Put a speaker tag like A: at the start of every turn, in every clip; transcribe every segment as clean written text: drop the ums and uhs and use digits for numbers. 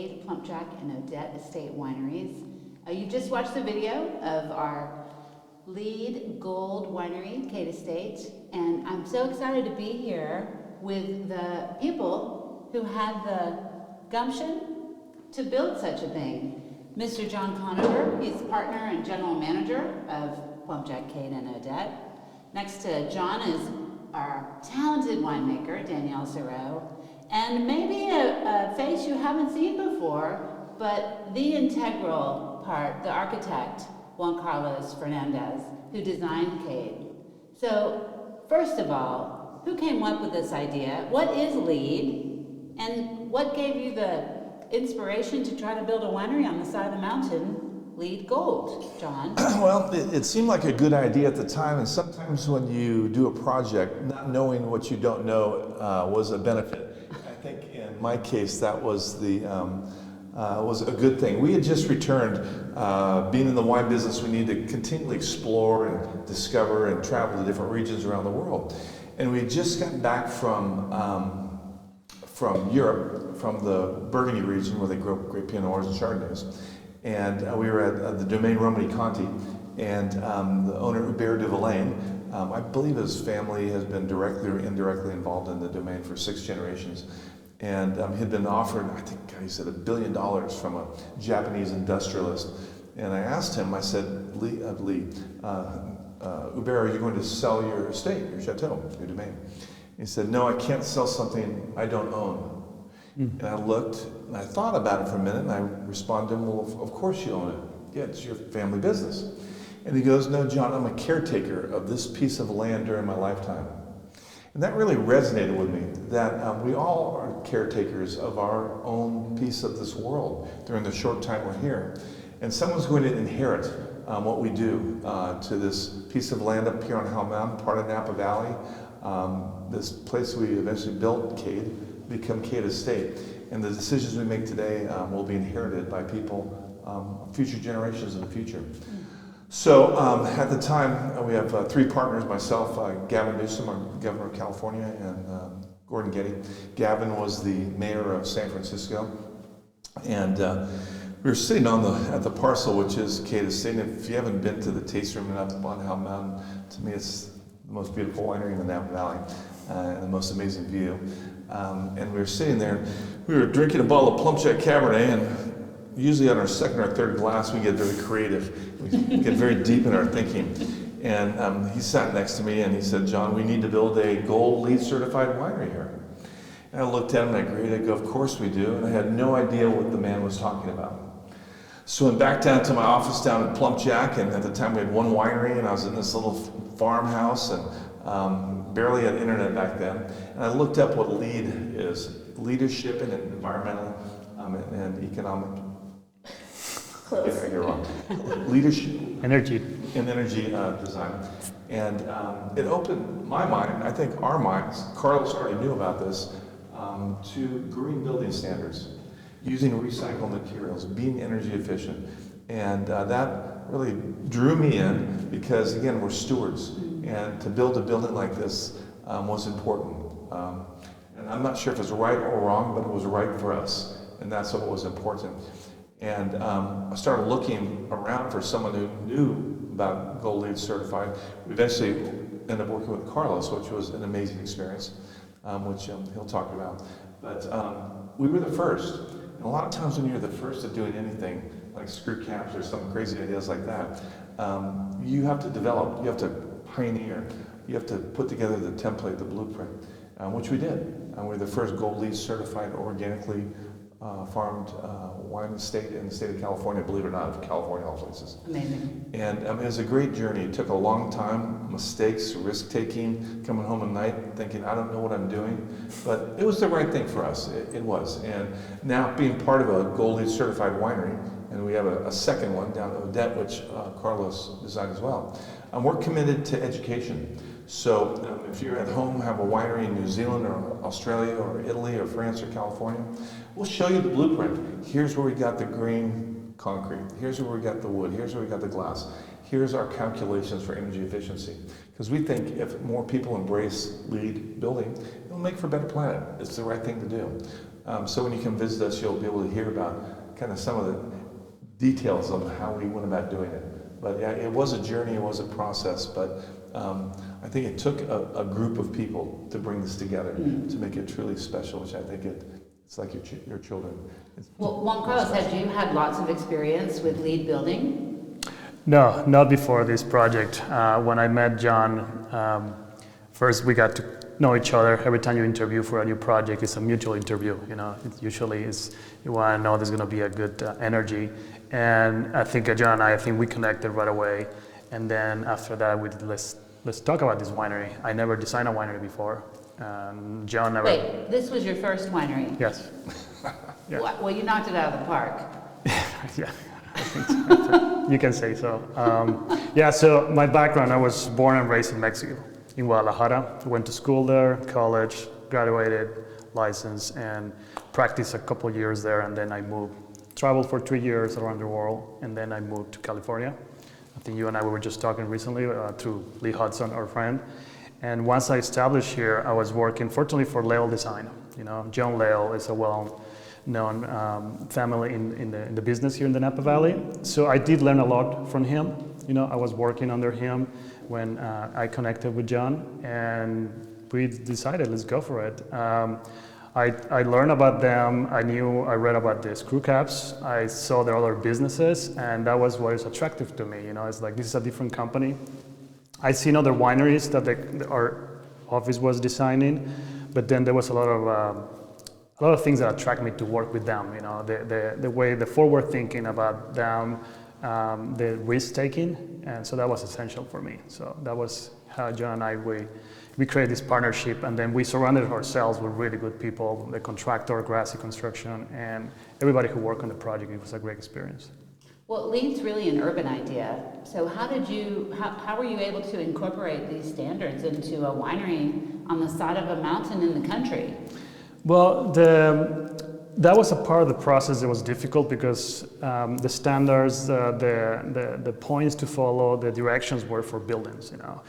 A: CADE, Plumpjack, and Odette Estate Wineries. You just watched the video of our lead gold winery, CADE Estate, and I'm so excited to be here with the people who had the gumption to build such a thing. Mr. John Conover, he's partner and general manager of Plumpjack, CADE, and Odette. Next to John is our talented winemaker, Danielle Zero, and maybe a face you haven't seen before, but the integral part, the architect, Juan Carlos Fernandez, who designed CADE. So, first of all, who came up with this idea? What is LEED? And what gave you the inspiration to try to build a winery on the side of the mountain, LEED Gold, John?
B: Well, it seemed like a good idea at the time, and sometimes when you do a project, not knowing what you don't know was a benefit. I think in my case, that was was a good thing. We had just returned. Being in the wine business, we need to continually explore and discover and travel to different regions around the world. And we had just gotten back from Europe, from the Burgundy region where they grow great Pinot Noirs and Chardonnays. And we were at the Domaine Romani Conti, and the owner, Hubert de Villaine, I believe his family has been directly or indirectly involved in the domain for 6 generations. And had been offered, I think he said $1 billion from a Japanese industrialist. And I asked him, I said, Hubert, are you going to sell your estate, your chateau, your domain? He said, no, I can't sell something I don't own. And I looked, and I thought about it for a minute, and I responded to him, well, of course you own it. Yeah, it's your family business. And he goes, no, John, I'm a caretaker of this piece of land during my lifetime. And that really resonated with me, that we all are caretakers of our own piece of this world during the short time we're here. And someone's going to inherit what we do to this piece of land up here on Hell Mountain, part of Napa Valley. This place we eventually built, CADE, become CADE Estate. And the decisions we make today will be inherited by people, future generations in the future. So at the time, we have 3 partners, myself, Gavin Newsom, our governor of California, and Gordon Getty. Gavin was the mayor of San Francisco. And we were sitting at the parcel, which is CADE Estate. And if you haven't been to the tasting room up on Hell Mountain, to me it's the most beautiful winery in the Napa Valley, and the most amazing view. And we were sitting there, we were drinking a bottle of Plumpjack Cabernet, and usually on our second or third glass, we get very creative. We get very deep in our thinking. And he sat next to me and he said, John, we need to build a gold LEED certified winery here. And I looked at him and I agreed. I go, of course we do. And I had no idea what the man was talking about. So I went back down to my office down at Plumpjack, and at the time we had 1 winery, and I was in this little farmhouse, and barely had internet back then. And I looked up what LEED is, leadership in environmental and economic.
A: Close.
B: Yeah, you're wrong. Leadership.
C: Energy.
B: In energy design. And it opened my mind, I think our minds, Carlos already knew about this, to green building standards, using recycled materials, being energy efficient. And that really drew me in because, again, we're stewards. And to build a building like this was important. And I'm not sure if it's right or wrong, but it was right for us. And that's what was important. And I started looking around for someone who knew about Gold LEED certified. We eventually ended up working with Carlos, which was an amazing experience, which he'll talk about. But we were the first. And a lot of times when you're the first at doing anything, like screw caps or some crazy ideas like that, you have to develop, you have to pioneer, you have to put together the template, the blueprint, which we did. And we're the first Gold LEED certified organically farmed wine estate in the state of California, believe it or not, of California, all places.
A: Amazing.
B: And it was a great journey. It took a long time, mistakes, risk-taking, coming home at night thinking, I don't know what I'm doing. But it was the right thing for us. It was. And now being part of a Gold LEED certified winery, and we have a second one down at Odette, which Carlos designed as well. We're committed to education. So if you're at home, have a winery in New Zealand or Australia or Italy or France or California, we'll show you the blueprint. Here's where we got the green concrete. Here's where we got the wood. Here's where we got the glass. Here's our calculations for energy efficiency. Because we think if more people embrace LEED building, it'll make for a better planet. It's the right thing to do. So when you come visit us, you'll be able to hear about kind of some of the details of how we went about doing it. But yeah, it was a journey, it was a process, but I think it took a group of people to bring this together to make it truly special, which I think it's like your children.
A: Well, Juan Carlos, had you had lots of experience with lead building?
C: No, not before this project. When I met John, first we got to know each other. Every time you interview for a new project, it's a mutual interview. You know, it usually is, you want to know there's going to be a good energy. And I think John and I think we connected right away. And then after that, we did, let's talk about this winery. I never designed a winery before. John never.
A: Wait, this was your first winery?
C: Yes. Yeah.
A: Well, you knocked it out of the park.
C: Yeah. I think so. You can say so. Yeah, so my background, I was born and raised in Mexico, in Guadalajara. Went to school there, college, graduated, licensed, and practiced a couple of years there, and then I moved. Traveled for 3 years around the world, and then I moved to California. I think you and I were just talking recently through Lee Hudson, our friend. And once I established here, I was working, fortunately, for Leal Design. You know, John Leal is a well-known family in the business here in the Napa Valley. So I did learn a lot from him. You know, I was working under him when I connected with John, and we decided, let's go for it. I learned about them. I read about the screw caps. I saw their other businesses, and that was what is attractive to me. You know, it's like, this is a different company. I seen other wineries that our office was designing, but then there was a lot of things that attract me to work with them. You know, the way, the forward thinking about them, the risk taking, and so that was essential for me. So that was how John and I we created this partnership, and then we surrounded ourselves with really good people, the contractor, Grassy Construction, and everybody who worked on the project. It was a great experience.
A: Well, LEED's really an urban idea. So how were you able to incorporate these standards into a winery on the side of a mountain in the country?
C: Well, that was a part of the process that was difficult because the standards, the points to follow, the directions were for buildings, you know.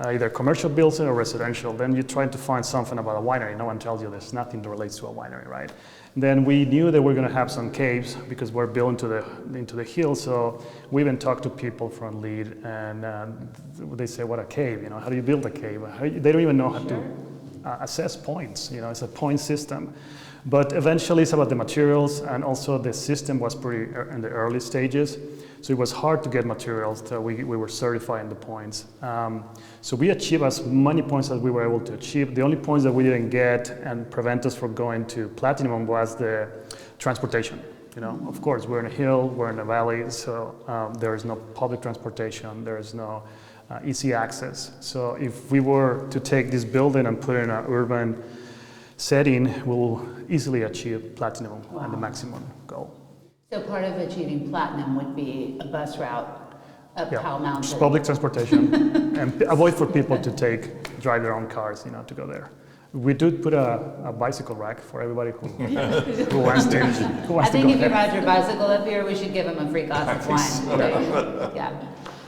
C: Either commercial buildings or residential. Then you try to find something about a winery. No one tells you there's nothing that relates to a winery, right? Then we knew that we're going to have some caves because we're built into the hill. So we even talked to people from LEED, and they say, "What a cave? You know, how do you build a cave?" They don't even know how to assess points. You know, it's a point system. But eventually, it's about the materials, and also the system was pretty in the early stages. So it was hard to get materials. So we were certifying the points. So we achieved as many points as we were able to achieve. The only points that we didn't get and prevent us from going to platinum was the transportation. You know, of course, we're in a hill, we're in a valley, so there is no public transportation, there is no easy access. So if we were to take this building and put it in an urban setting, we'll easily achieve platinum and the maximum goal.
A: So part of achieving platinum would be a bus route up Powell Mountain.
C: Just public transportation, and avoid for people to drive their own cars, you know, to go there. We do put a bicycle rack for everybody who wants to.
A: I think if you ride your bicycle up here, we should give them a free glass of wine. So, yeah.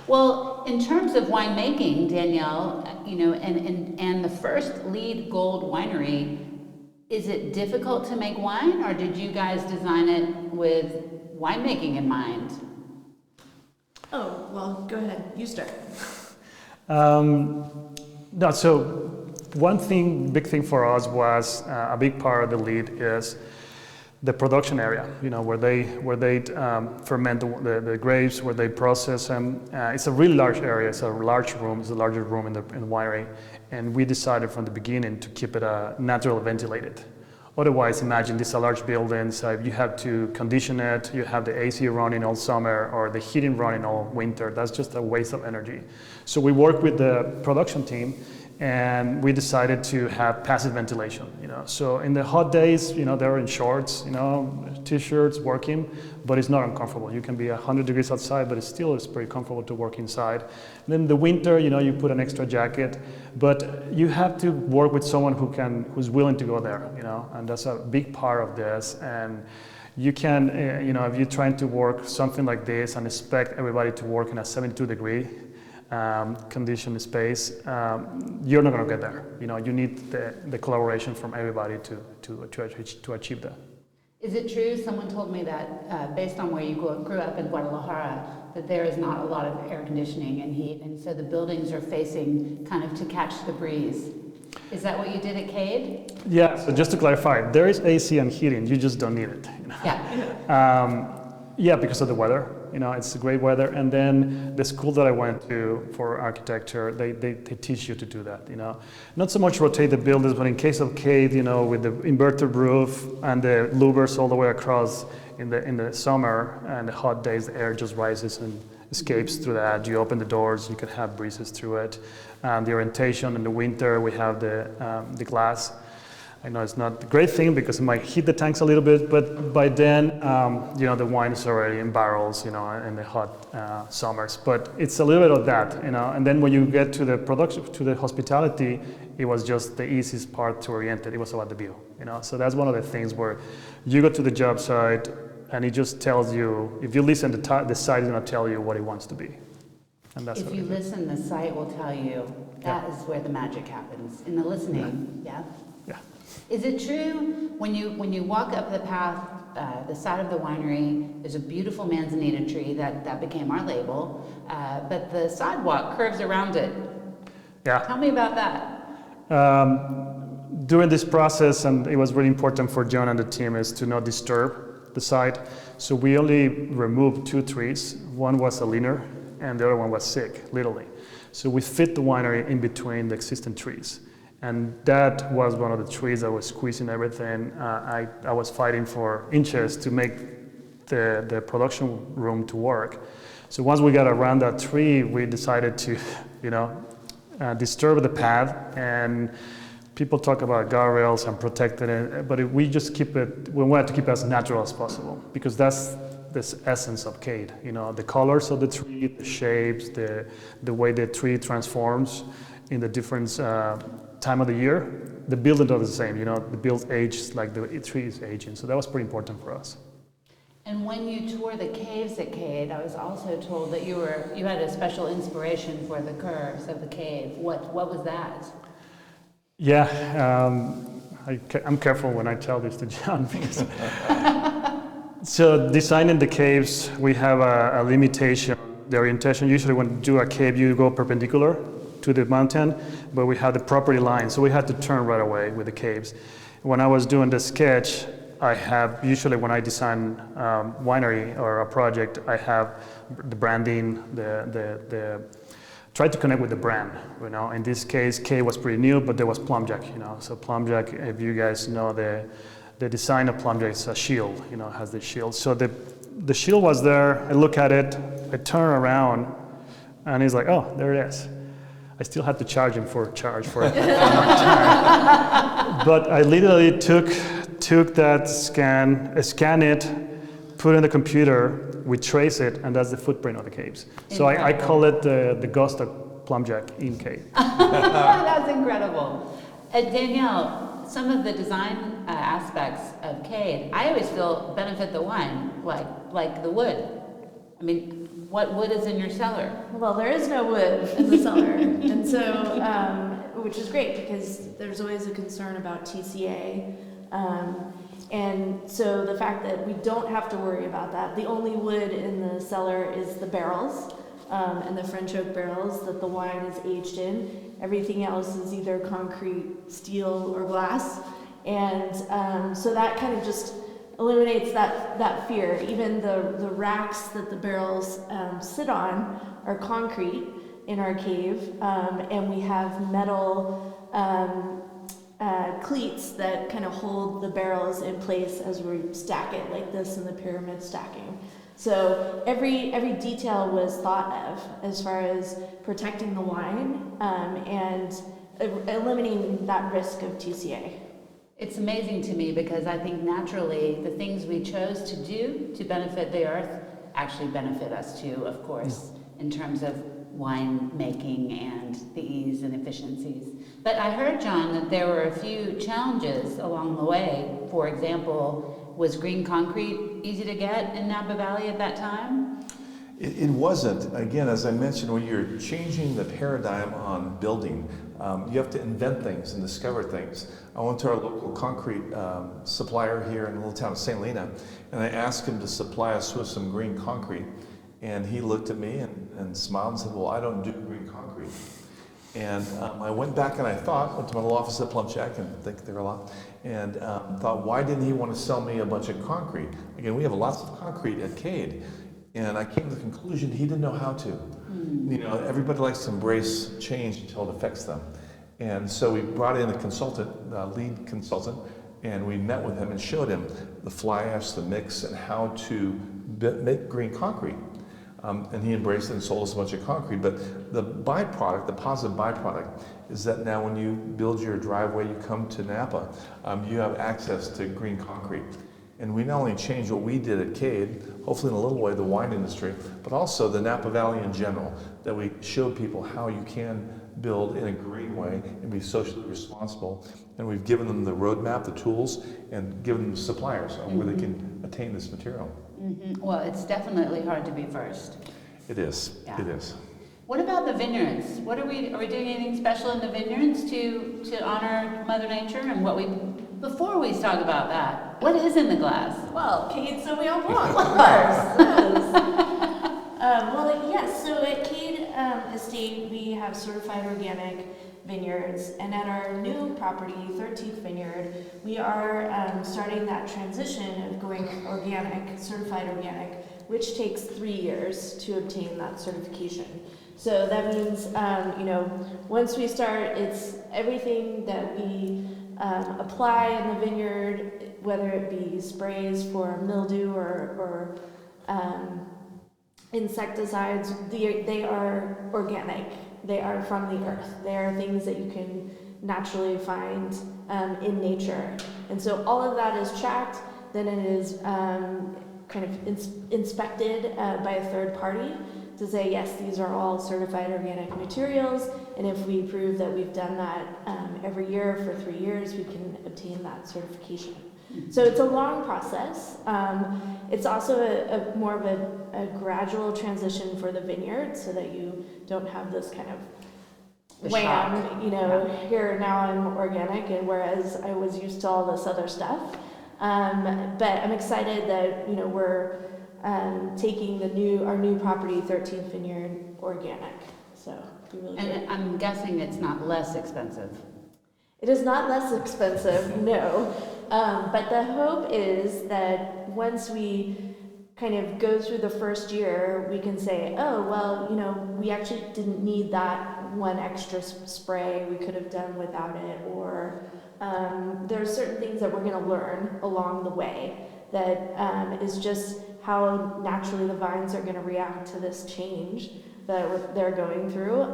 A: Well, in terms of winemaking, Danielle, you know, and the first LEED Gold winery, is it difficult to make wine, or did you guys design it with winemaking in mind?
D: Oh, well, go ahead. You start.
C: No, so one big thing for us was a big part of the LEED is the production area. You know, where they ferment the grapes, where they process them. It's a really large area. It's a large room. It's the largest room in the winery, and we decided from the beginning to keep it naturally ventilated. Otherwise, imagine this is a large building, so if you have to condition it, you have the AC running all summer or the heating running all winter. That's just a waste of energy. So we worked with the production team, and we decided to have passive ventilation. You know, so in the hot days, you know, they're in shorts, you know, t-shirts, working, but it's not uncomfortable. You can be 100 degrees outside, but it's pretty comfortable to work inside. And then the winter, you know, you put an extra jacket, but you have to work with someone who's willing to go there, you know, and that's a big part of this. And you can, you know, if you're trying to work something like this and expect everybody to work in a 72-degree conditioned space, you're not going to get there. You know, you need the collaboration from everybody to achieve that.
A: Is it true, someone told me that based on where you grew up in Guadalajara, that there is not a lot of air conditioning and heat, and so the buildings are facing kind of to catch the breeze. Is that what you did at CADE?
C: Yeah, so just to clarify, there is AC and heating, you just don't need it.
A: Yeah.
C: Yeah, because of the weather. It's great weather. And then the school that I went to for architecture, they teach you to do that, Not so much rotate the buildings, but in case of CADE, with the inverted roof and the louvers all the way across in the summer and the hot days, the air just rises and escapes through that. You open the doors, you can have breezes through it. The orientation in the winter, we have the glass. I know it's not a great thing because it might heat the tanks a little bit, but by then, the wine is already in barrels, in the hot summers. But it's a little bit of that, And then when you get to the production, to the hospitality, it was just the easiest part to orient it. It was about the view, So that's one of the things where you go to the job site and it just tells you, if you listen, the site is going to tell you what it wants to be. And that's
A: if you listen, the site will tell you. That is where the magic happens, in the listening, yeah?
C: Yeah.
A: Is it true when you walk up the path, the side of the winery, there's a beautiful manzanita tree that became our label, but the sidewalk curves around it.
C: Yeah.
A: Tell me about that.
C: During this process, and it was really important for John and the team, is to not disturb the site. So we only removed 2 trees. One was a leaner, and the other one was sick, literally. So we fit the winery in between the existing trees. And that was one of the trees that was squeezing everything. I was fighting for inches to make the production room to work. So once we got around that tree, we decided to, disturb the path. And people talk about guardrails and protecting it, but we just we wanted to keep it as natural as possible because that's this essence of CADE. The colors of the tree, the shapes, the way the tree transforms in the different time of the year. The building are the same, the build age like the tree is aging. So that was pretty important for us.
A: And when you tour the caves at CADE, I was also told that you had a special inspiration for the curves of the cave. What was that?
C: Yeah, I'm careful when I tell this to John because so designing the caves, we have a limitation. The orientation, usually when you do a cave, you go perpendicular to the mountain, but we had the property line, so we had to turn right away with the caves. When I was doing the sketch, usually when I design winery or a project, I have the branding, try to connect with the brand, In this case, CADE was pretty new, but there was Plumjack, So Plumjack, if you guys know the design of Plumjack is a shield, has the shield. So the shield was there, I look at it, I turn around, and he's like, oh, there it is. I still had to charge him for it. But I literally took that scan it, put it in the computer, we trace it, and that's the footprint of the caves. So I call it the ghost of Plumjack in CADE.
A: That's incredible. Danielle, some of the design aspects of CADE, I always feel benefit the wine, like the wood. I mean, what wood is in your cellar?
D: Well, there is no wood in the cellar, and so, which is great because there's always a concern about TCA. And so the fact that we don't have to worry about that, the only wood in the cellar is the barrels, and the French oak barrels that the wine is aged in. Everything else is either concrete, steel, or glass. And so that kind of just eliminates that fear. Even the racks that the barrels sit on are concrete in our cave, and we have metal cleats that kind of hold the barrels in place as we stack it like this in the pyramid stacking. So every detail was thought of as far as protecting the wine and eliminating that risk of TCA.
A: It's amazing to me because I think naturally the things we chose to do to benefit the earth actually benefit us too, of course, in terms of wine making and the ease and efficiencies. But I heard, John, that there were a few challenges along the way. For example, was green concrete easy to get in Napa Valley at that time?
B: It wasn't. Again, as I mentioned, when you're changing the paradigm on building, you have to invent things and discover things. I went to our local concrete supplier here in the little town of St. Lena, and I asked him to supply us with some green concrete. And he looked at me and smiled and said, well, I don't do green concrete. And I went back and I went to my little office at Plumcheck, and I think there were a lot, and thought, why didn't he want to sell me a bunch of concrete? Again, we have lots of concrete at CADE. And I came to the conclusion he didn't know how to. You know, everybody likes to embrace change until it affects them. And so we brought in a consultant, lead consultant, and we met with him and showed him the fly ash, the mix, and how to make green concrete. And he embraced it and sold us a bunch of concrete. But the byproduct, the positive byproduct, is that now when you build your driveway, you come to Napa, you have access to green concrete. And we not only changed what we did at CADE, hopefully in a little way the wine industry, but also the Napa Valley in general, that we showed people how you can build in a green way and be socially responsible. And we've given them the roadmap, the tools, and given them suppliers where they can attain this material.
A: Well, it's definitely hard to be first.
B: It is.
A: Yeah.
B: It is.
A: What about the vineyards? Are we doing anything special in the vineyards to honor Mother Nature and before we talk about that, what is in the glass?
D: Well, CADE, so we all want, of course. Well, yes, so at CADE Estate, we have certified organic vineyards, and at our new property, 13th Vineyard, we are starting that transition of going organic, certified organic, which takes 3 years to obtain that certification. So that means, once we start, it's everything that we apply in the vineyard, whether it be sprays for mildew or insecticides, they are organic. They are from the earth. They are things that you can naturally find in nature. And so all of that is tracked, then it is kind of inspected by a third party to say, yes, these are all certified organic materials, and if we prove that we've done that every year for 3 years, we can obtain that certification. So it's a long process. It's also a more of a gradual transition for the vineyard, so that you don't have this kind of wham, here now I'm organic, and whereas I was used to all this other stuff. But I'm excited that we're taking our new property, 13th Vineyard, organic. So it'll be really good.
A: And I'm guessing it's not less expensive.
D: It is not less expensive, no. But the hope is that once we kind of go through the first year, we can say, oh, well, we actually didn't need that one extra spray. We could have done without it. Or there are certain things that we're going to learn along the way that is just how naturally the vines are going to react to this change that they're going through,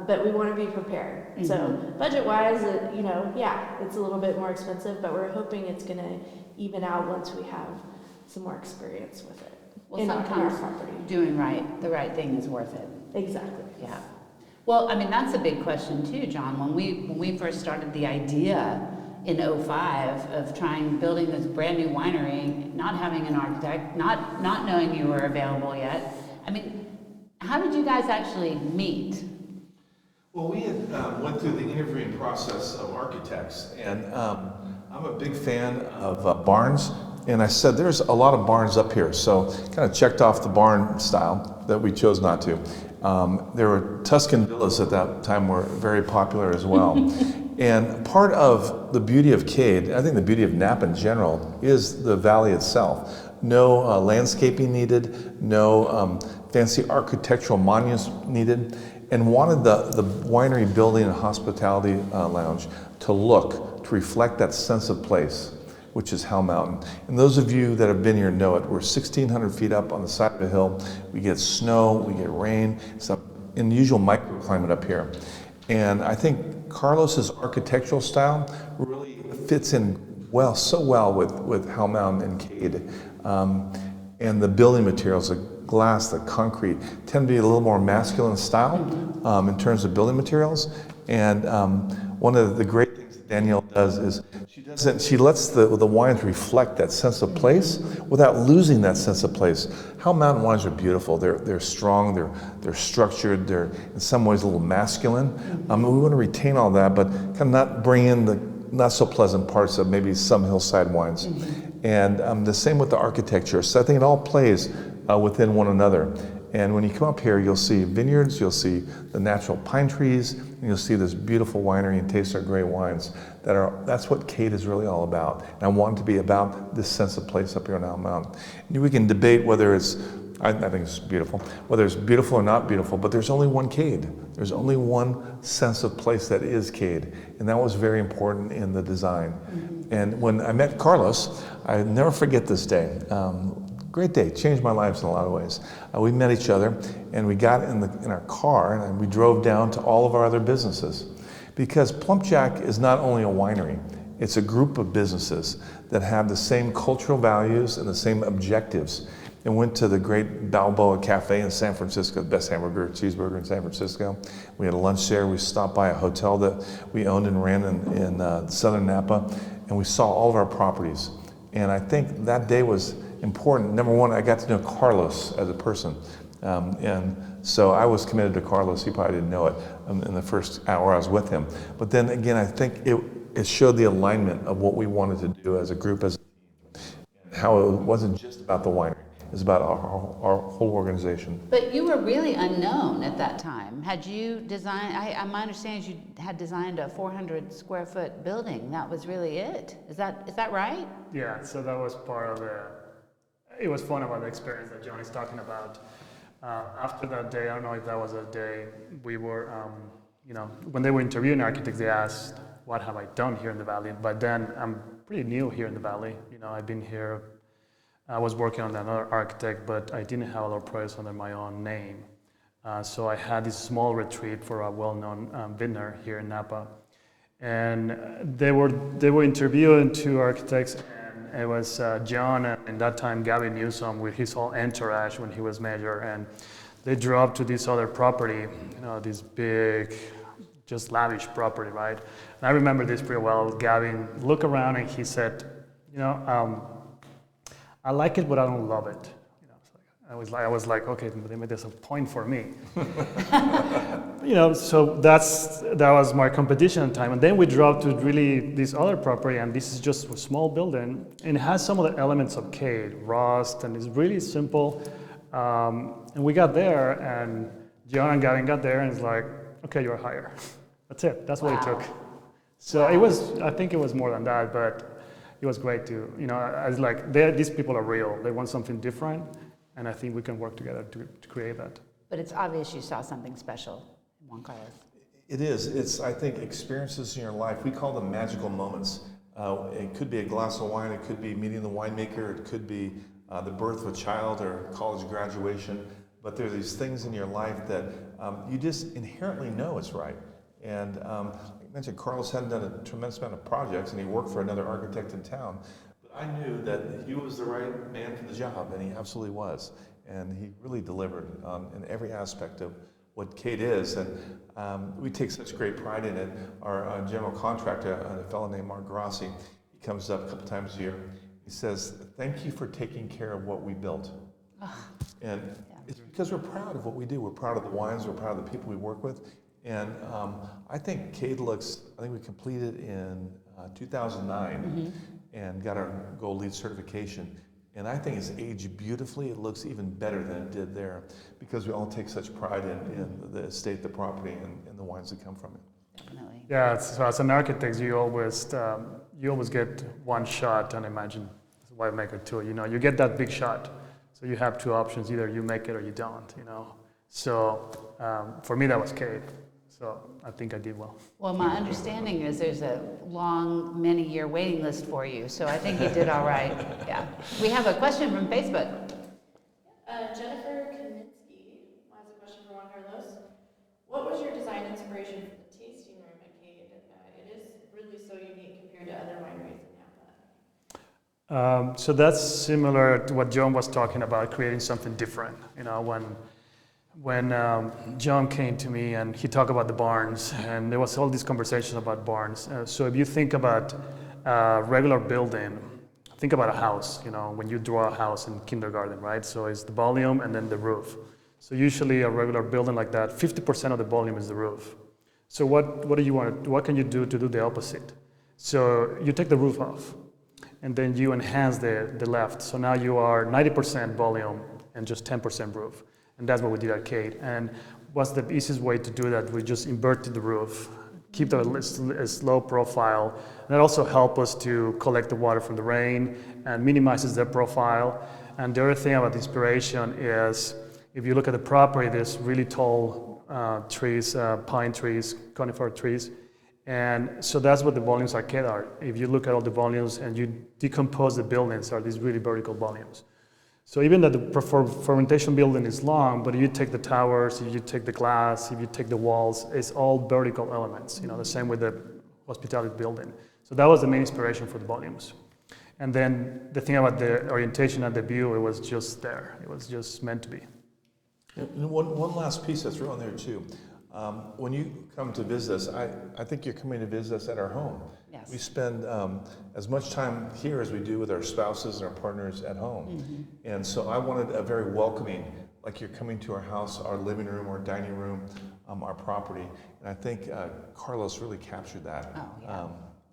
D: but we want to be prepared. Mm-hmm. So budget-wise, it's a little bit more expensive, but we're hoping it's going to even out once we have some more experience with it.
A: Well, sometimes doing the right thing is worth it.
D: Exactly.
A: Yeah. Well, I mean, that's a big question too, John. When we first started the idea in 2005 of building this brand new winery, not having an architect, not knowing you were available yet. I mean, how did you guys actually meet?
B: Well, we had went through the interviewing process of architects, and I'm a big fan of barns, and I said there's a lot of barns up here, so kind of checked off the barn style that we chose not to. There were Tuscan villas at that time were very popular as well. And part of the beauty of CADE, I think the beauty of Napa in general, is the valley itself. No landscaping needed, no fancy architectural monuments needed, and wanted the winery building and hospitality lounge to reflect that sense of place, which is Hell Mountain. And those of you that have been here know it. We're 1,600 feet up on the side of the hill. We get snow, we get rain. It's an unusual microclimate up here. And I think Carlos's architectural style really fits in so well with Hell Mountain and CADE. And the building materials, the glass, the concrete, tend to be a little more masculine style in terms of building materials. And one of the great things that Danielle does is she lets the wines reflect that sense of place without losing that sense of place. How mountain wines are beautiful. They're strong, they're structured, they're in some ways a little masculine. We want to retain all that, but kind of not bring in the not so pleasant parts of maybe some hillside wines. And the same with the architecture. So I think it all plays within one another. And when you come up here, you'll see vineyards, you'll see the natural pine trees, and you'll see this beautiful winery and taste our great wines. That's what CADE is really all about. And I want it to be about this sense of place up here on Owl Mountain. And we can debate whether it's, I think it's beautiful, whether it's beautiful or not beautiful, but there's only one CADE. There's only one sense of place that is CADE. And that was very important in the design. And when I met Carlos, I never forget this day. Great day, changed my life in a lot of ways. We met each other and we got in our car and we drove down to all of our other businesses. Because Plumpjack is not only a winery, it's a group of businesses that have the same cultural values and the same objectives. And went to the great Balboa Cafe in San Francisco, the best hamburger, cheeseburger in San Francisco. We had a lunch there. We stopped by a hotel that we owned and ran in southern Napa, and we saw all of our properties. And I think that day was important. Number one, I got to know Carlos as a person. And so I was committed to Carlos. He probably didn't know it in the first hour I was with him. But then again, I think it showed the alignment of what we wanted to do as a group, as a team. And how it wasn't just about the winery. It's about our whole organization.
A: But you were really unknown at that time. Had you designed, my understanding is you had designed a 400 square foot building. That was really it. Is that right?
C: Yeah, so that was part of it was fun about the experience that John is talking about. After that day, I don't know if that was a day, we were, when they were interviewing architects, they asked, what have I done here in the Valley? But then I'm pretty new here in the Valley. I've been here, I was working on another architect, but I didn't have a lot of projects under my own name. So I had this small retreat for a well-known vintner here in Napa. And they were interviewing two architects, and it was John and at that time Gavin Newsom with his whole entourage when he was mayor. And they drove to this other property, this big, just lavish property, right? And I remember this pretty well. Gavin looked around and he said, I like it, but I don't love it. I was like, okay, there's a point for me. So that was my competition time. And then we drove to really this other property, and this is just a small building, and it has some of the elements of CADE, rust, and it's really simple. And we got there, and John and Gavin got there, and it's like, okay, you're hired. That's it. That's what it took. So I think it was more than that, but it was great to, I was like, these people are real. They want something different, and I think we can work together to create that.
A: But it's obvious you saw something special in Juan Carlos.
B: It is. It's, I think, experiences in your life. We call them magical moments. It could be a glass of wine. It could be meeting the winemaker. It could be the birth of a child or college graduation. But there are these things in your life that you just inherently know is right. And like I mentioned, Carlos hadn't done a tremendous amount of projects, and he worked for another architect in town. But I knew that he was the right man for the job, and he absolutely was. And he really delivered in every aspect of what CADE is. And we take such great pride in it. Our general contractor, a fellow named Mark Grassi, he comes up a couple times a year. He says, thank you for taking care of what we built. And it's because we're proud of what we do. We're proud of the wines. We're proud of the people we work with. And I think CADE I think we completed in 2009 and got our Gold LEED certification. And I think it's aged beautifully. It looks even better than it did there because we all take such pride in the estate, the property, and the wines that come from it.
A: Definitely.
C: Yeah, so as an architect, you always get one shot, and imagine as a winemaker too. You get that big shot, so you have two options: either you make it or you don't. So for me, that was CADE. So I think I did well.
A: Well, my understanding is there's a long, many-year waiting list for you, so I think you did all right. Yeah. We have a question from Facebook.
D: Jennifer Kaminsky has a question for Juan Carlos. What was your design inspiration for the tasting room at CADE? It is really so unique compared to other wineries in Napa.
C: So that's similar to what John was talking about, creating something different. when John came to me and he talked about the barns, and there was all these conversations about barns. So if you think about a regular building, think about a house, when you draw a house in kindergarten, right? So it's the volume and then the roof. So usually a regular building like that, 50% of the volume is the roof. So what can you do to do the opposite? So you take the roof off, and then you enhance the left. So now you are 90% volume and just 10% roof. And that's what we did at CADE. And what's the easiest way to do that? We just inverted the roof, keep a slow profile. And that also helps us to collect the water from the rain and minimizes the profile. And the other thing about the inspiration is, if you look at the property, there's really tall trees, pine trees, conifer trees. And so that's what the volumes at CADE are. If you look at all the volumes and you decompose the buildings, are these really vertical volumes. So even that the fermentation building is long, but if you take the towers, if you take the glass, if you take the walls, it's all vertical elements. The same with the hospitality building. So that was the main inspiration for the volumes. And then the thing about the orientation and the view, it was just there. It was just meant to be.
B: And one last piece that's thrown there too. When you come to visit us, I think you're coming to visit us at our home.
A: Yes.
B: We spend as much time here as we do with our spouses and our partners at home. Mm-hmm. And so I wanted a very welcoming, like you're coming to our house, our living room, our dining room, our property. And I think Carlos really captured that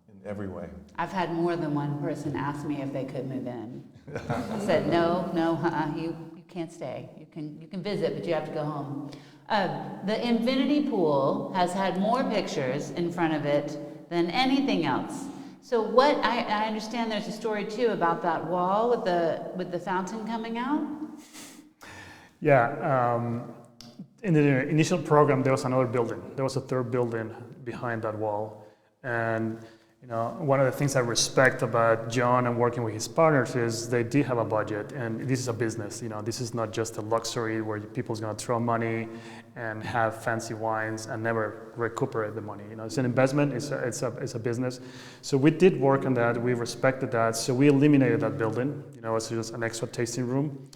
B: in every way.
A: I've had more than one person ask me if they could move in. I said, no, you can't stay. You can visit, but you have to go home. The infinity pool has had more pictures in front of it than anything else. So what I understand, there's a story too about that wall with the fountain coming out.
C: Yeah, in the initial program there was another building. There was a third building behind that wall, and one of the things I respect about John and working with his partners is they did have a budget, and this is a business. This is not just a luxury where people's going to throw money and have fancy wines and never recuperate the money. It's an investment. It's a business. So we did work on that. We respected that. So we eliminated that building. It's just an extra tasting room.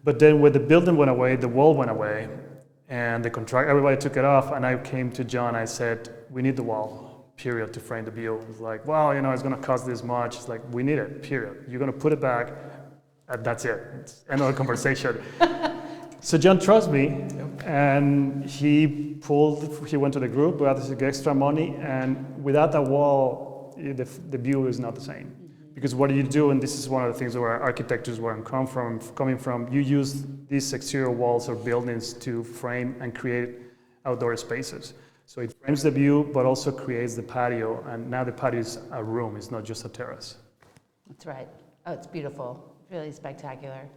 C: But then when the building went away, the wall went away, and the contract, everybody took it off. And I came to John. I said, we need the wall. Period, to frame the view. It's like, well, it's going to cost this much. It's like, we need it, period. You're going to put it back, and that's it. It's end of the conversation. So John trusts me, and he went to the group, got this extra money, and without that wall, the view is not the same. Mm-hmm. Because what you do, and this is one of the things where architecture is where I'm coming from, you use these exterior walls or buildings to frame and create outdoor spaces. So it frames the view, but also creates the patio, and now the patio is a room, it's not just a terrace.
A: That's right. Oh, it's beautiful, really spectacular.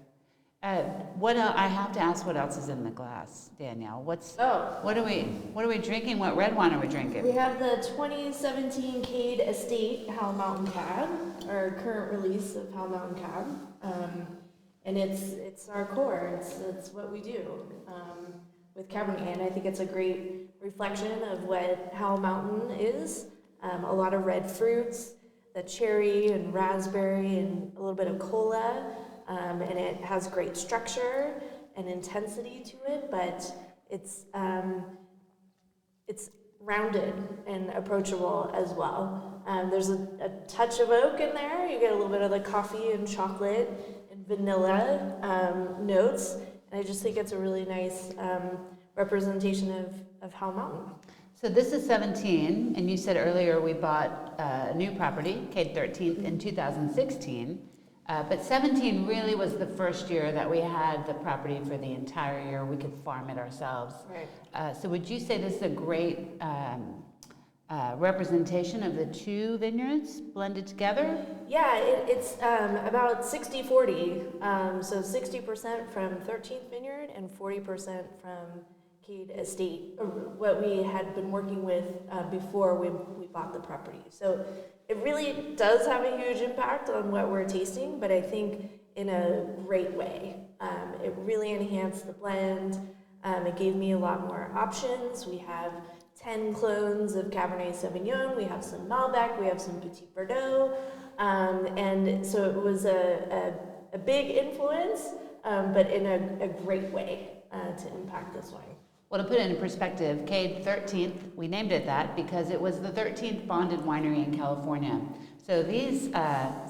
A: What else, I have to ask, what else is in the glass, Danielle? What are we drinking? What red wine are we drinking?
D: We have the 2017 CADE Estate Howell Mountain Cab, our current release of Howell Mountain Cab, and it's our core. It's what we do with Cabernet, and I think it's a great reflection of what Howell Mountain is. A lot of red fruits, the cherry and raspberry, and a little bit of cola. And it has great structure and intensity to it, but it's rounded and approachable as well. There's a touch of oak in there. You get a little bit of the coffee and chocolate and vanilla notes, and I just think it's a really nice representation of Howell Mountain.
A: So this is 17, and you said earlier we bought a new property, CADE 13th, in 2016. But 17 really was the first year that we had the property for the entire year. We could farm it ourselves. Right. So would you say this is a great representation of the two vineyards blended together?
D: Yeah, it's about 60-40. So 60% from 13th Vineyard and 40% from CADE Estate, what we had been working with before we bought the property. So it really does have a huge impact on what we're tasting, but I think in a great way. It really enhanced the blend. It gave me a lot more options. We have 10 clones of Cabernet Sauvignon. We have some Malbec. We have some Petit Verdot. And so it was a big influence, but in a great way. to impact this wine.
A: Well, to put it in perspective, CADE 13th, we named it that because it was the 13th bonded winery in California. So these,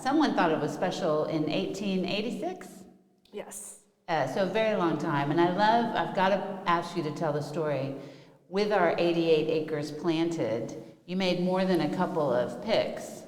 A: someone thought it was special in 1886.
D: Yes.
A: So a very long time. And I've got to ask you to tell the story. With our 88 acres planted, you made more than a couple of picks.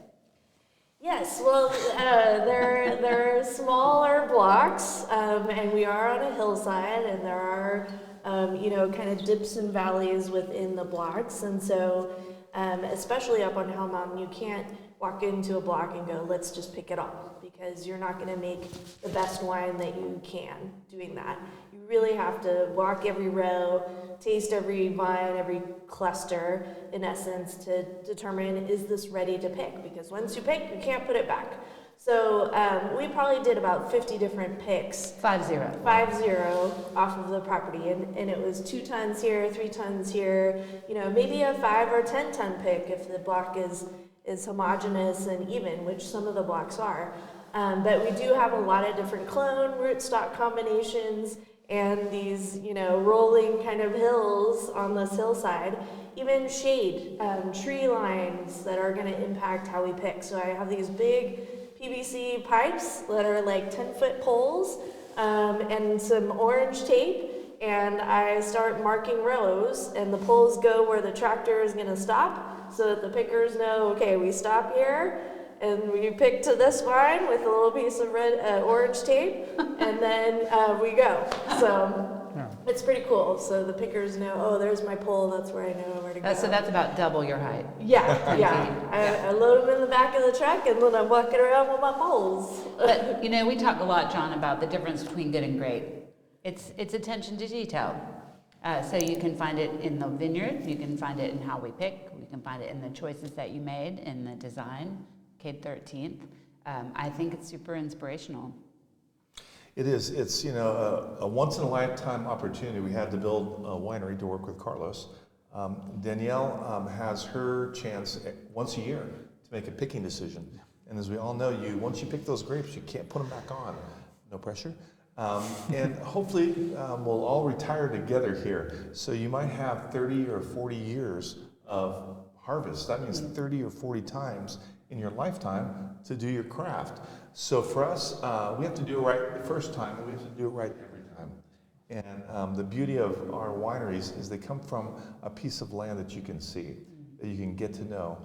D: Yes, well, they're smaller blocks, and we are on a hillside, and there are, kind of dips and valleys within the blocks. And so, especially up on Hell Mountain, you can't walk into a block and go, let's just pick it all, because you're not going to make the best wine that you can doing that. You really have to walk every row, taste every vine, every cluster, in essence, to determine, is this ready to pick? Because once you pick, you can't put it back. So we probably did about 50 different picks.
A: 5-0.
D: 5-0 off of the property. And it was 2 tons here, 3 tons here, maybe a 5 or 10 ton pick if the block is homogeneous and even, which some of the blocks are. But we do have a lot of different clone rootstock combinations and these, rolling kind of hills on this hillside, even shade, tree lines that are going to impact how we pick. So I have these big PVC pipes that are like 10-foot poles and some orange tape, and I start marking rows, and the poles go where the tractor is going to stop so that the pickers know, okay, we stop here, and we pick to this vine with a little piece of orange tape, and then we go. So it's pretty cool. So the pickers know, oh, there's my pole, that's where I know where to go.
A: So that's about double your height.
D: Yeah. I load them in the back of the truck, and then I'm walking around with my poles.
A: But, we talk a lot, John, about the difference between good and great. It's attention to detail. So you can find it in the vineyard, you can find it in how we pick, you can find it in the choices that you made in the design, CADE 13th. I think it's super inspirational.
B: It is. It's a once-in-a-lifetime opportunity we had to build a winery to work with Carlos. Danielle has her chance once a year to make a picking decision. And as we all know, once you pick those grapes, you can't put them back on. No pressure. And hopefully we'll all retire together here. So you might have 30 or 40 years of harvest. That means 30 or 40 times in your lifetime to do your craft. So for us, we have to do it right the first time, and we have to do it right every time. And the beauty of our wineries is they come from a piece of land that you can see, that you can get to know.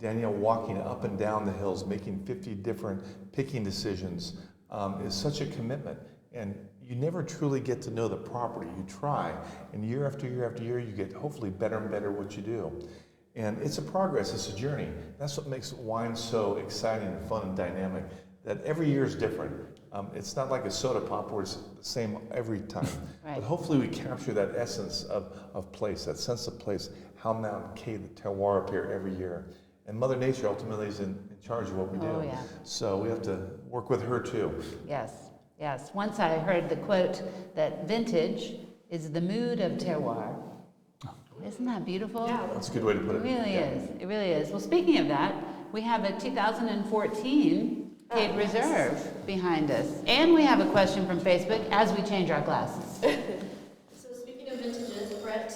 B: Danielle walking up and down the hills, making 50 different picking decisions is such a commitment. And you never truly get to know the property. You try, and year after year after year, you get hopefully better and better what you do. And it's a progress, it's a journey. That's what makes wine so exciting and fun and dynamic, that every year is different. It's not like a soda pop where it's the same every time.
A: Right.
B: But hopefully we capture that essence of place, that sense of place, how Mountain CADE, the terroir up here every year. And Mother Nature ultimately is in charge of what we do.
A: Oh, yeah.
B: So we have to work with her too.
A: Yes. Once I heard the quote that vintage is the mood of terroir. Isn't that beautiful?
D: Yeah,
B: That's a good way to put it.
A: It really is. Well, speaking of that, we have a 2014 CADE Reserve behind us. And we have a question from Facebook as we change our glasses.
E: So speaking of vintages, Brett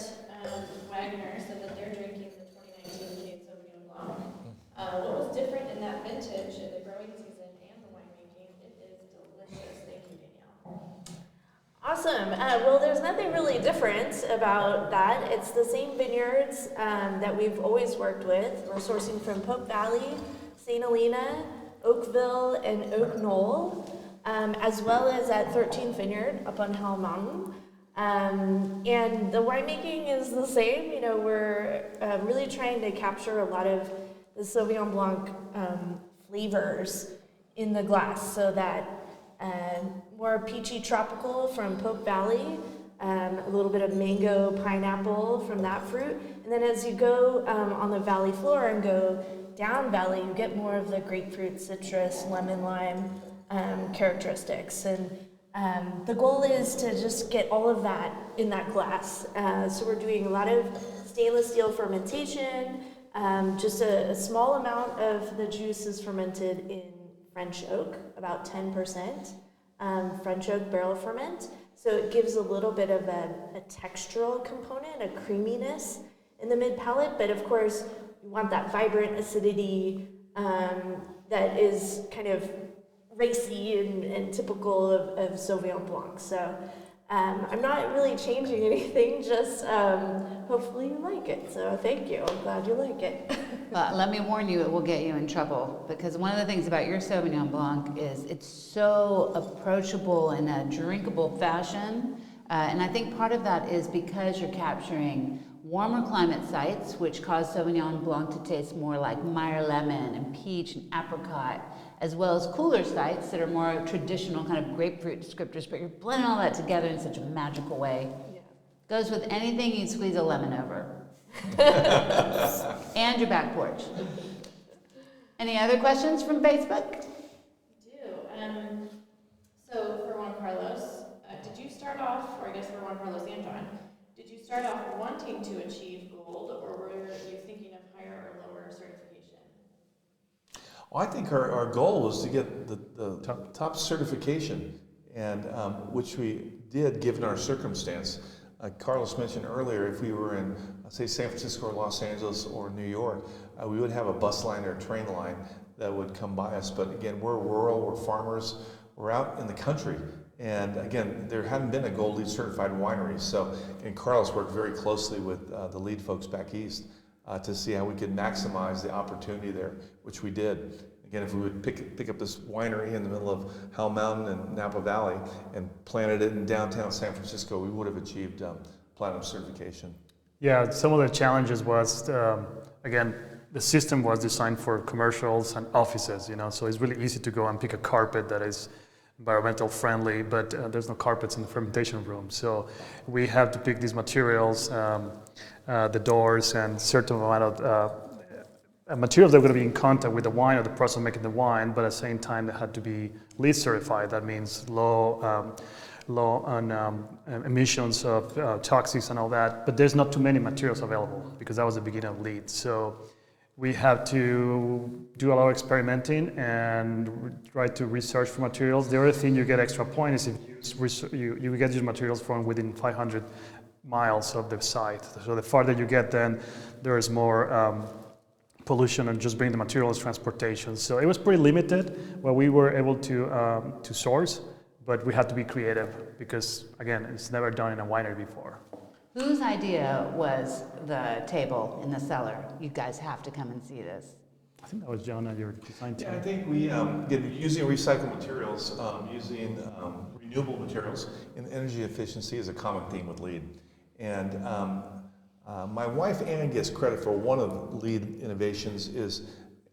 E: Wagner said that they're drinking the 2019 CADE Sauvignon Blanc. What was different in that vintage in the growing season and the winemaking? It is delicious. Thank you, Danielle.
D: Awesome. Well, there's nothing really different about that. It's the same vineyards that we've always worked with. We're sourcing from Pope Valley, St. Helena, Oakville, and Oak Knoll, as well as at 13th Vineyard up on Hell Mountain. And the winemaking is the same. We're really trying to capture a lot of the Sauvignon Blanc flavors in the glass, so that more peachy tropical from Pope Valley, a little bit of mango, pineapple from that fruit. And then as you go on the valley floor and go down valley, you get more of the grapefruit, citrus, lemon, lime characteristics. And the goal is to just get all of that in that glass. So we're doing a lot of stainless steel fermentation. Just a small amount of the juice is fermented in French oak, about 10%. French oak barrel ferment. So it gives a little bit of a textural component, a creaminess in the mid-palate, but of course, you want that vibrant acidity that is kind of racy and typical of Sauvignon Blanc. So I'm not really changing anything, just hopefully you like it. So thank you. I'm glad you like it.
A: Well, let me warn you, it will get you in trouble, because one of the things about your Sauvignon Blanc is it's so approachable in a drinkable fashion. And I think part of that is because you're capturing warmer climate sites, which cause Sauvignon Blanc to taste more like Meyer lemon and peach and apricot, as well as cooler sites that are more traditional kind of grapefruit descriptors, but you're blending all that together in such a magical way.
D: Yeah.
A: Goes with anything you squeeze a lemon over. And your back porch. Any other questions from Facebook?
E: So for Juan Carlos, did you start off, or I guess for Juan Carlos and John, did you start off wanting to achieve gold, or were you thinking of higher or lower certification?
B: Well, I think our goal was to get the top certification, and which we did given our circumstance. Carlos mentioned earlier, if we were in, say, San Francisco or Los Angeles or New York, we would have a bus line or a train line that would come by us. But again, we're rural, we're farmers, we're out in the country. And again, there hadn't been a Gold LEED certified winery. So, and Carlos worked very closely with the LEED folks back east to see how we could maximize the opportunity there, which we did. Again, if we would pick up this winery in the middle of Howell Mountain and Napa Valley and planted it in downtown San Francisco, we would have achieved platinum certification.
C: Yeah, some of the challenges was, again, the system was designed for commercials and offices, you know, so it's really easy to go and pick a carpet that is environmental friendly, but there's no carpets in the fermentation room. So we have to pick these materials, the doors, and certain amount of materials that are going to be in contact with the wine or the process of making the wine, but at the same time they had to be LEED certified. That means low on emissions of toxics and all that. But there's not too many materials available because that was the beginning of LEED. So we have to do a lot of experimenting and try to research for materials. The other thing you get extra points is if you get your materials from within 500 miles of the site. So the farther you get, then there is more pollution and just bringing the materials transportation. So it was pretty limited what we were able to source, but we had to be creative because, again, it's never done in a winery before.
A: Whose idea was the table in the cellar? You guys have to come and see this.
C: I think that was John at your design team.
B: Yeah, I think we, using recycled materials, using renewable materials, and energy efficiency is a common theme with LEED. And my wife Ann gets credit for one of LEED innovations is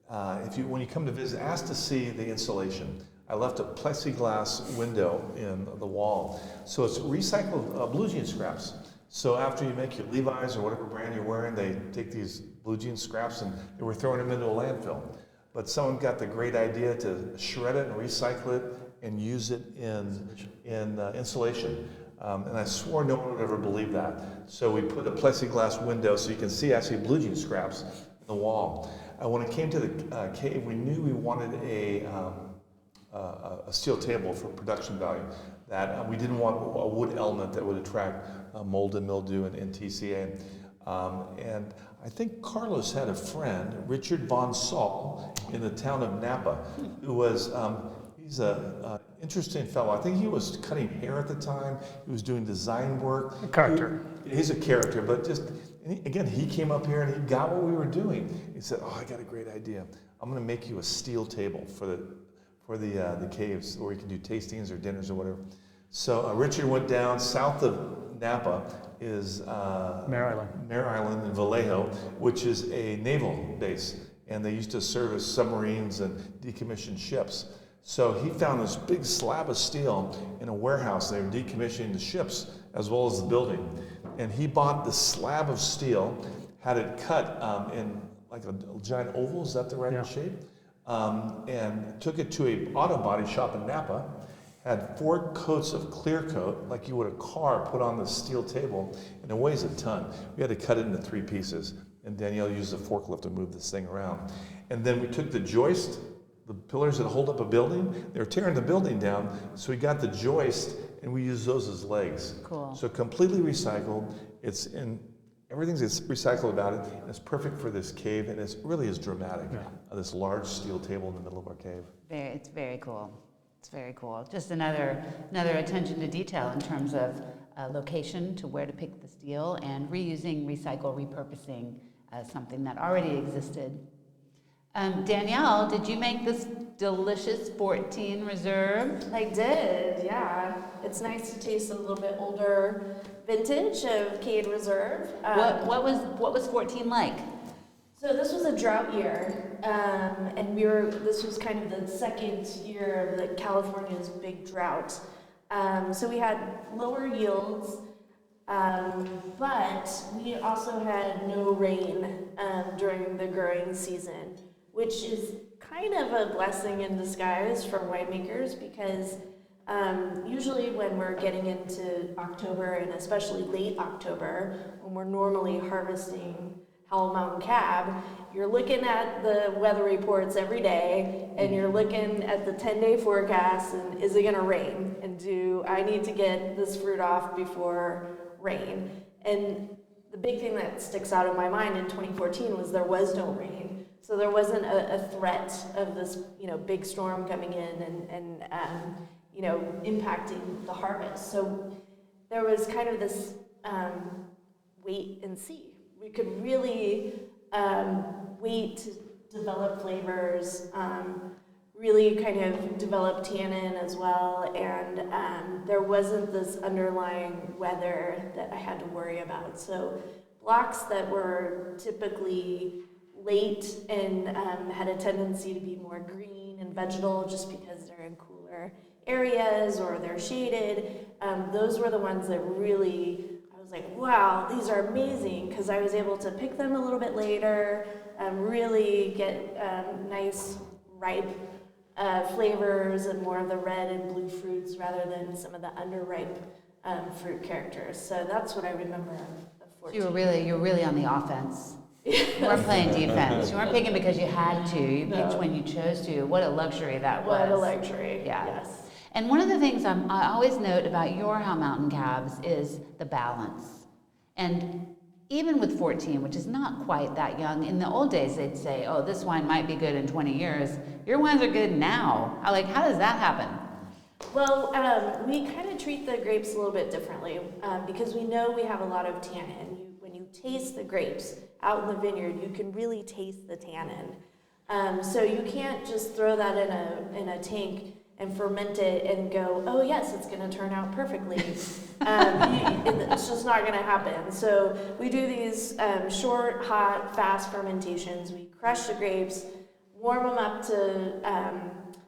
B: when you come to visit, ask to see the insulation. I left a plexiglass window in the wall. So it's recycled blue jean scraps. So after you make your Levi's or whatever brand you're wearing, they take these blue jean scraps and they were throwing them into a landfill. But someone got the great idea to shred it and recycle it and use it in insulation. And I swore no one would ever believe that. So we put a plexiglass window so you can see actually blue jean scraps in the wall. When it came to the cave, we knew we wanted a steel table for production value. That we didn't want a wood element that would attract mold and mildew and TCA. And I think Carlos had a friend, Richard Von Saul, in the town of Napa, who was, he's an interesting fellow. I think he was cutting hair at the time. He was doing design work.
C: A character.
B: He's a character, but just, again, he came up here and he got what we were doing. He said, oh, I got a great idea. I'm going to make you a steel table for the caves where you can do tastings or dinners or whatever. So Richard went down south of Napa is Mare Island in Vallejo, which is a naval base, and they used to service submarines and decommissioned ships. So he found this big slab of steel in a warehouse. They were decommissioning the ships as well as the building, and he bought the slab of steel, had it cut in like a giant oval. Is that the right shape? And took it to a auto body shop in Napa. Had 4 coats of clear coat, like you would a car, put on the steel table, and it weighs a ton. We had to cut it into 3 pieces, and Danielle used a forklift to move this thing around. And then we took the joist, the pillars that hold up a building, they were tearing the building down, so we got the joist and we use those as legs.
A: Cool.
B: So completely recycled. Everything's recycled about it, and it's perfect for this cave, and it really is dramatic.
C: Yeah.
B: This large steel table in the middle of our cave.
A: It's very cool. It's very cool. Just another attention to detail in terms of location, to where to pick the steel, and reusing, repurposing something that already existed. Danielle, did you make this delicious 14 Reserve?
D: I did, yeah. It's nice to taste a little bit older vintage of CADE Reserve.
A: What was 14 like?
D: So this was a drought year, and this was kind of the second year of California's big drought. So we had lower yields, but we also had no rain during the growing season, which is kind of a blessing in disguise for winemakers, because usually when we're getting into October, and especially late October, when we're normally harvesting Howell Mountain Cab, you're looking at the weather reports every day, and you're looking at the 10-day forecast, and is it gonna rain? And do I need to get this fruit off before rain? And the big thing that sticks out in my mind in 2014 was there was no rain. So there wasn't a threat of this, big storm coming in and impacting the harvest. So there was kind of this wait and see. We could really wait to develop flavors, really kind of develop tannin as well, and there wasn't this underlying weather that I had to worry about. So blocks that were typically late and had a tendency to be more green and vegetal just because they're in cooler areas or they're shaded, those were the ones that really, I was like, wow, these are amazing, because I was able to pick them a little bit later, really get nice ripe flavors and more of the red and blue fruits rather than some of the underripe fruit characters. So that's what I remember of 14.
A: You were really on the offense. You weren't playing defense. You weren't picking because you had to. You picked when you chose to. What a luxury that was.
D: What a luxury.
A: Yeah.
D: Yes.
A: And one of the things I always note about your Howell Mountain Cabs is the balance. And even with 14, which is not quite that young, in the old days they'd say, oh, this wine might be good in 20 years. Your wines are good now. How does that happen?
D: Well, we kind of treat the grapes a little bit differently because we know we have a lot of tannin. When you taste the grapes out in the vineyard, you can really taste the tannin. So you can't just throw that in a tank and ferment it and go, oh yes, it's going to turn out perfectly. It's just not going to happen. So we do these short, hot, fast fermentations. We crush the grapes, warm them up to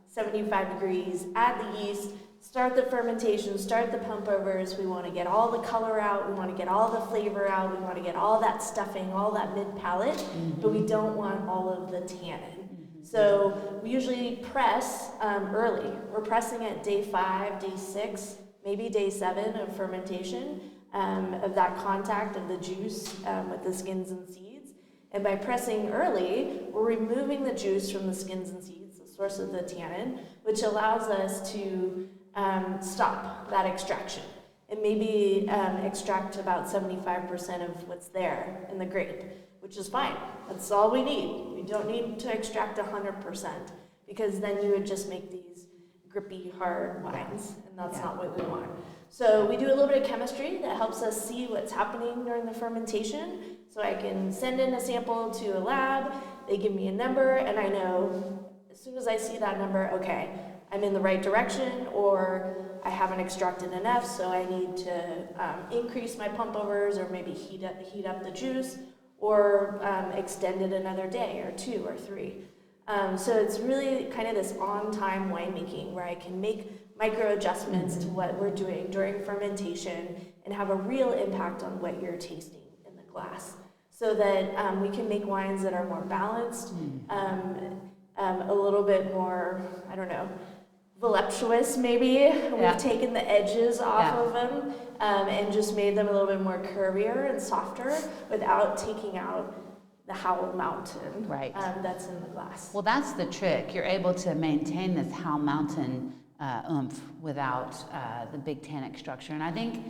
D: 75 degrees, add the yeast, start the fermentation, start the pump overs. We want to get all the color out, we want to get all the flavor out, we want to get all that stuffing, all that mid-palate, but we don't want all of the tannin. So we usually press early. We're pressing at day 5, day 6, maybe day 7 of fermentation, of that contact of the juice with the skins and seeds. And by pressing early, we're removing the juice from the skins and seeds, the source of the tannin, which allows us to stop that extraction and maybe extract about 75% of what's there in the grape, which is fine. That's all we need. We don't need to extract 100% because then you would just make these grippy, hard wines, and that's not what we want. So we do a little bit of chemistry that helps us see what's happening during the fermentation. So I can send in a sample to a lab, they give me a number, and I know as soon as I see that number, okay, I'm in the right direction, or I haven't extracted enough, so I need to increase my pump overs, or maybe heat up the juice, or extend it another day, or 2 or 3. So it's really kind of this on-time winemaking where I can make micro adjustments to what we're doing during fermentation and have a real impact on what you're tasting in the glass, so that we can make wines that are more balanced, a little bit more, I don't know, voluptuous maybe. We've taken the edges off of them and just made them a little bit more curvier and softer without taking out the Howell Mountain that's in the glass.
A: Well, that's the trick. You're able to maintain this Howell Mountain oomph without the big tannic structure. And I think,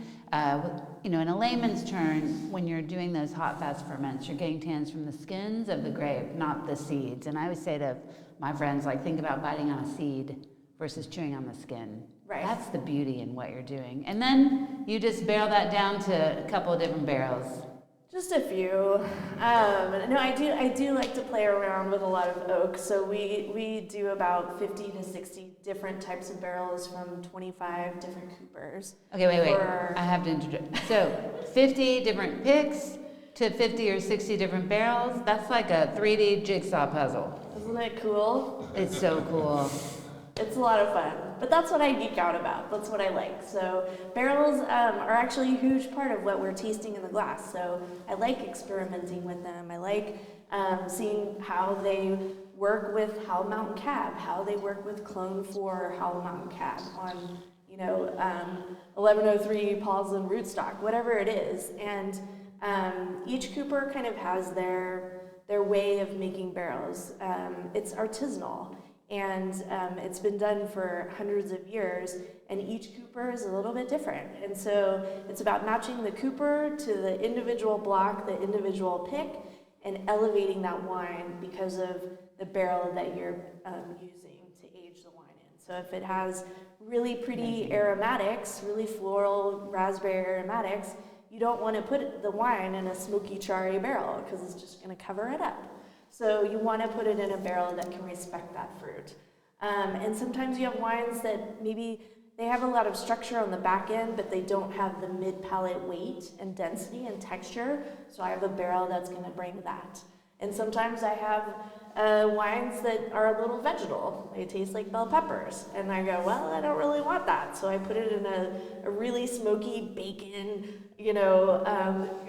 A: in a layman's term, when you're doing those hot fast ferments, you're getting tannins from the skins of the grape, not the seeds. And I always say to my friends, like, think about biting on a seed versus chewing on the skin.
D: Right.
A: That's the beauty in what you're doing. And then you just barrel that down to a couple of different barrels.
D: Just a few. No, I do like to play around with a lot of oak. So we do about 50 to 60 different types of barrels from 25 different coopers.
A: Okay, wait. I have to interject. So 50 different picks to 50 or 60 different barrels. That's like a 3D jigsaw puzzle.
D: Isn't it cool?
A: It's so cool.
D: It's a lot of fun, but that's what I geek out about. That's what I like. So barrels are actually a huge part of what we're tasting in the glass. So I like experimenting with them. I like seeing how they work with Howell Mountain Cab, how they work with Clone 4 Howell Mountain Cab on 1103 Paulsland rootstock, whatever it is. And each cooper kind of has their way of making barrels. It's artisanal. And it's been done for hundreds of years, and each cooper is a little bit different. And so it's about matching the cooper to the individual block, the individual pick, and elevating that wine because of the barrel that you're using to age the wine in. So if it has really pretty aromatics, really floral raspberry aromatics, you don't want to put the wine in a smoky, charry barrel because it's just going to cover it up. So you want to put it in a barrel that can respect that fruit. And sometimes you have wines that maybe they have a lot of structure on the back end, but they don't have the mid-palate weight and density and texture. So I have a barrel that's going to bring that. And sometimes I have wines that are a little vegetal. They taste like bell peppers. And I go, well, I don't really want that. So I put it in a really smoky bacon,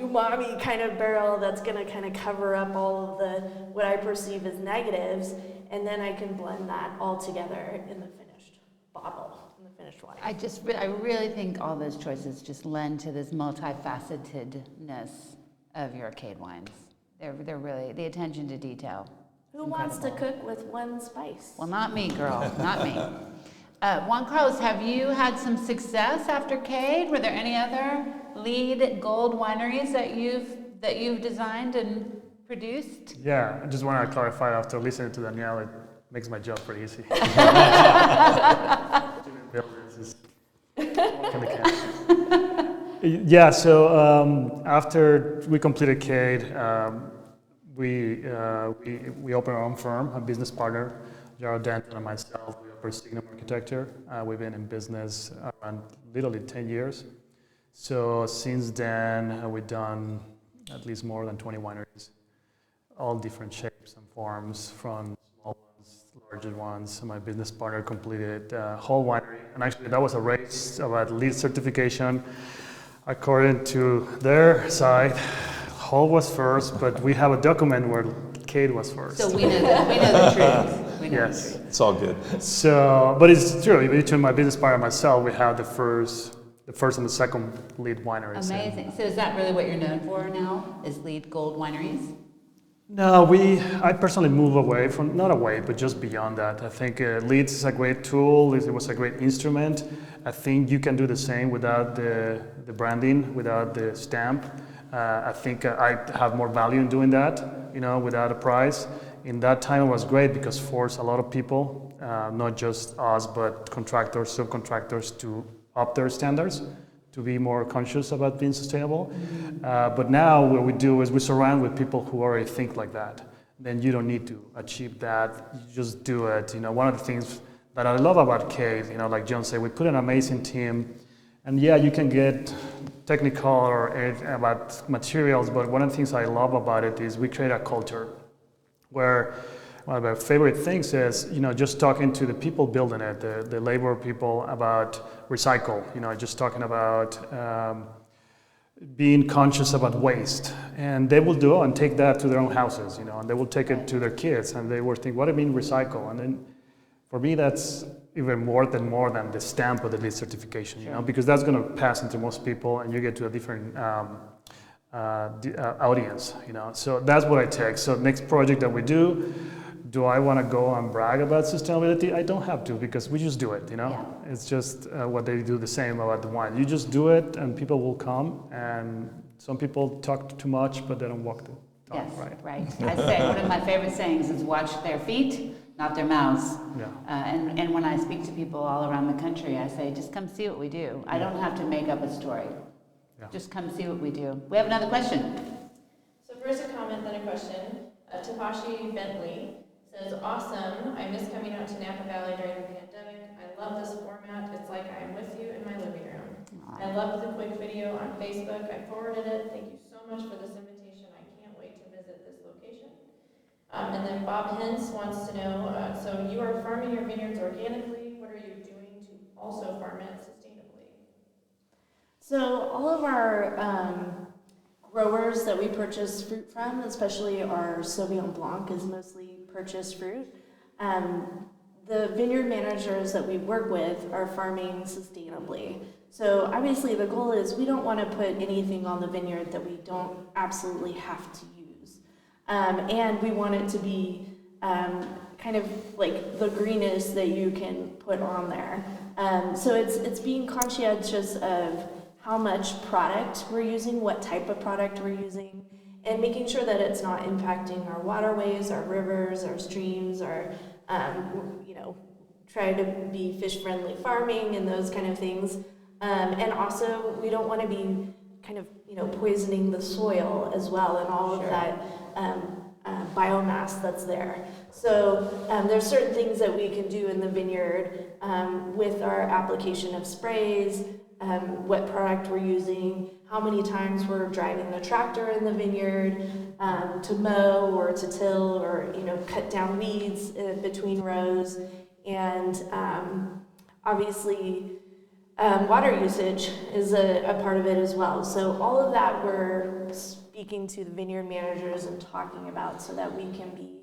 D: umami kind of barrel that's going to kind of cover up all of the what I perceive as negatives. And then I can blend that all together in the finished bottle, in the finished wine.
A: I really think all those choices just lend to this multifacetedness of your CADE wines. They're really, the attention to detail.
D: Who wants to cook with one spice?
A: Well, not me, girl, not me. Juan Carlos, have you had some success after CADE? Were there any other LEED Gold wineries that you've designed and produced?
C: Yeah, I just want to clarify, after listening to Danielle, it makes my job pretty easy. Yeah, so after we completed CADE, we opened our own firm. A business partner, Gerald Denton, and myself, we operate Signum Architecture. We've been in business around literally 10 years. So since then, we've done at least more than 20 wineries, all different shapes and forms, from small ones, larger ones. My business partner completed whole winery, and actually that was a race about LEED certification. According to their side, Hull was first, but we have a document where CADE was first.
A: So we know the truth.
C: Yes.
B: It's all good.
C: So, but it's true. Between my business partner and myself, we have the first and the second LEED wineries.
A: Amazing. So is that really what you're known for now? Is LEED Gold wineries?
C: No, I personally move away from, not away, but just beyond that. I think LEED is a great tool. It was a great instrument. I think you can do the same without the branding, without the stamp. I think I have more value in doing that, without a price. In that time, it was great because it forced a lot of people, not just us, but contractors, subcontractors, to up their standards, to be more conscious about being sustainable. But now what we do is we surround with people who already think like that. Then you don't need to achieve that, you just do it. One of the things that I love about CADE, like John said, we put an amazing team. And yeah, you can get technical or about materials, but one of the things I love about it is we create a culture where one of my favorite things is, just talking to the people building it, the labor people, about recycle, just talking about being conscious about waste. And they will do and take that to their own houses, and they will take it to their kids, and they will think, what do you mean recycle? And then for me, that's even more than the stamp of the LEED certification, because that's going to pass into most people, and you get to a different audience, So that's what I take. So next project that we do, do I want to go and brag about sustainability? I don't have to, because we just do it, you know?
A: Yeah.
C: It's just what they do the same about the wine. You just do it and people will come, and some people talk too much, but they don't walk the talk,
A: Yes,
C: right?
A: right. I say one of my favorite sayings is watch their feet, not their mouths.
C: Yeah.
A: And when I speak to people all around the country, I say, just come see what we do. I don't have to make up a story.
C: Yeah.
A: Just come see what we do. We have another question.
E: So first a comment, then a question. Tapashi Bentley says, awesome. I miss coming out to Napa Valley during the pandemic. I love this format. It's like I'm with you in my living room. I love the quick video on Facebook. I forwarded it. Thank you so much for this invitation. I can't wait to visit this location. And then Bob Hintz wants to know, so you are farming your vineyards organically. What are you doing to also farm it sustainably?
D: So all of our growers that we purchase fruit from, especially our Sauvignon Blanc, is mostly purchased fruit. The vineyard managers that we work with are farming sustainably. So obviously the goal is we don't want to put anything on the vineyard that we don't absolutely have to use. And we want it to be kind of like the greenest that you can put on there. So it's being conscientious of how much product we're using, what type of product we're using, and making sure that it's not impacting our waterways, our rivers, our streams, our, try to be fish-friendly farming and those kind of things. And also, we don't want to be kind of, poisoning the soil as well and all of that biomass that's there. So there's certain things that we can do in the vineyard with our application of sprays, what product we're using, how many times we're driving the tractor in the vineyard to mow or to till or cut down weeds between rows, and obviously water usage is a part of it as well. So all of that we're speaking to the vineyard managers and talking about so that we can be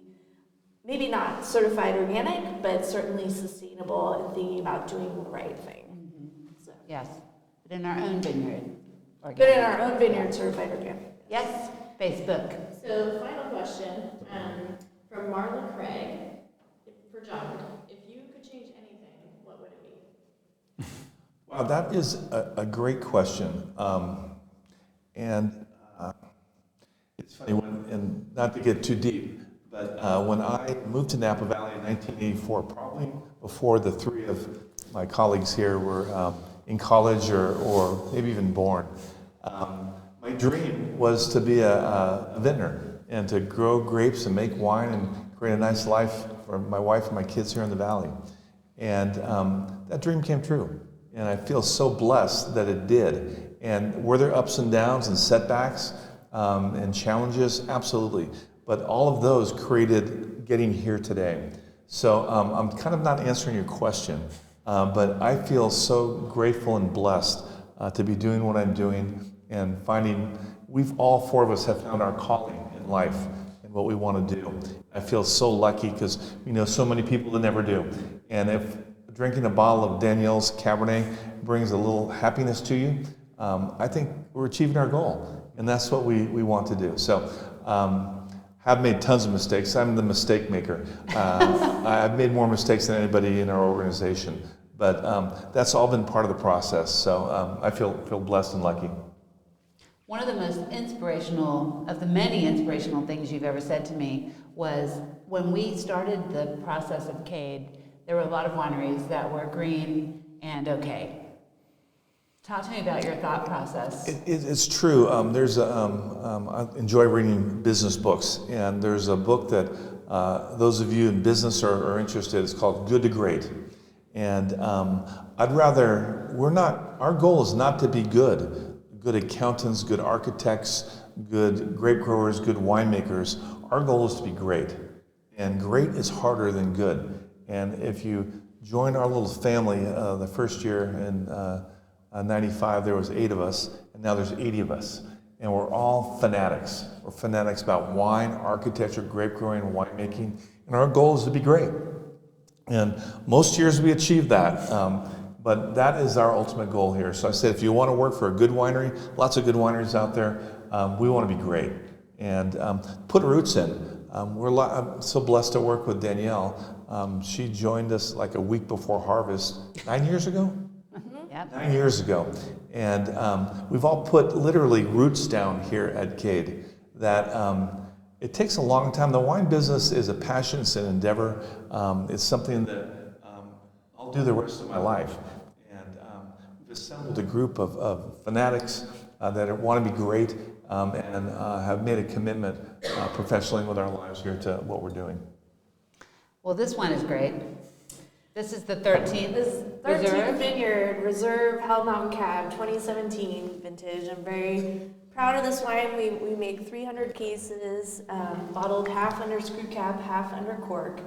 D: maybe not certified organic, but certainly sustainable and thinking about doing the right thing.
A: Mm-hmm.
D: So.
A: Yes, but in our own vineyard.
D: But in our own vineyard, certified organic.
A: Yes, Facebook.
E: So the final question from Marla Craig for John. If you could change anything, what would it be?
B: Wow, that is a great question. And it's funny, and not to get too deep, but when I moved to Napa Valley in 1984, probably before the three of my colleagues here were in college or maybe even born, my dream was to be a vintner and to grow grapes and make wine and create a nice life for my wife and my kids here in the valley. And that dream came true. And I feel so blessed that it did. And were there ups and downs and setbacks and challenges? Absolutely. But all of those created getting here today. So I'm kind of not answering your question, but I feel so grateful and blessed to be doing what I'm doing and finding, all four of us have found our calling in life and what we want to do. I feel so lucky because we know so many people that never do. And if drinking a bottle of Danielle's Cabernet brings a little happiness to you, I think we're achieving our goal. And that's what we want to do. So I've made tons of mistakes. I'm the mistake maker. I've made more mistakes than anybody in our organization. But that's all been part of the process. So I feel blessed and lucky.
A: One of the most inspirational, of the many inspirational things you've ever said to me was when we started the process of CADE, there were a lot of wineries that were green and okay. Talk to me about your thought process.
B: It's true. I enjoy reading business books, and there's a book that those of you in business are interested. It's called Good to Great. And our goal is not to be good accountants, good architects, good grape growers, good winemakers. Our goal is to be great. And great is harder than good. And if you join our little family, the first year in 95, there was 8 of us, and now there's 80 of us. And we're all fanatics. We're fanatics about wine, architecture, grape growing, and winemaking. And our goal is to be great. And most years we achieve that. But that is our ultimate goal here. So I said, if you want to work for a good winery, lots of good wineries out there, we want to be great. And put roots in. I'm so blessed to work with Danielle. She joined us like a week before harvest 9 years ago.
A: Yep.
B: 9 years ago, and we've all put literally roots down here at CADE. That it takes a long time. The wine business is a passion, it's an endeavor. It's something that I'll do the rest of my life. And we've assembled a group of fanatics that want to be great and have made a commitment professionally with our lives here to what we're doing.
A: Well, this one is great. This is the 13th.
D: This 13th
A: Reserve?
D: Vineyard Reserve Hell Mountain Cab 2017 vintage. I'm very proud of this wine. We make 300 cases, bottled half under screw cap, half under cork.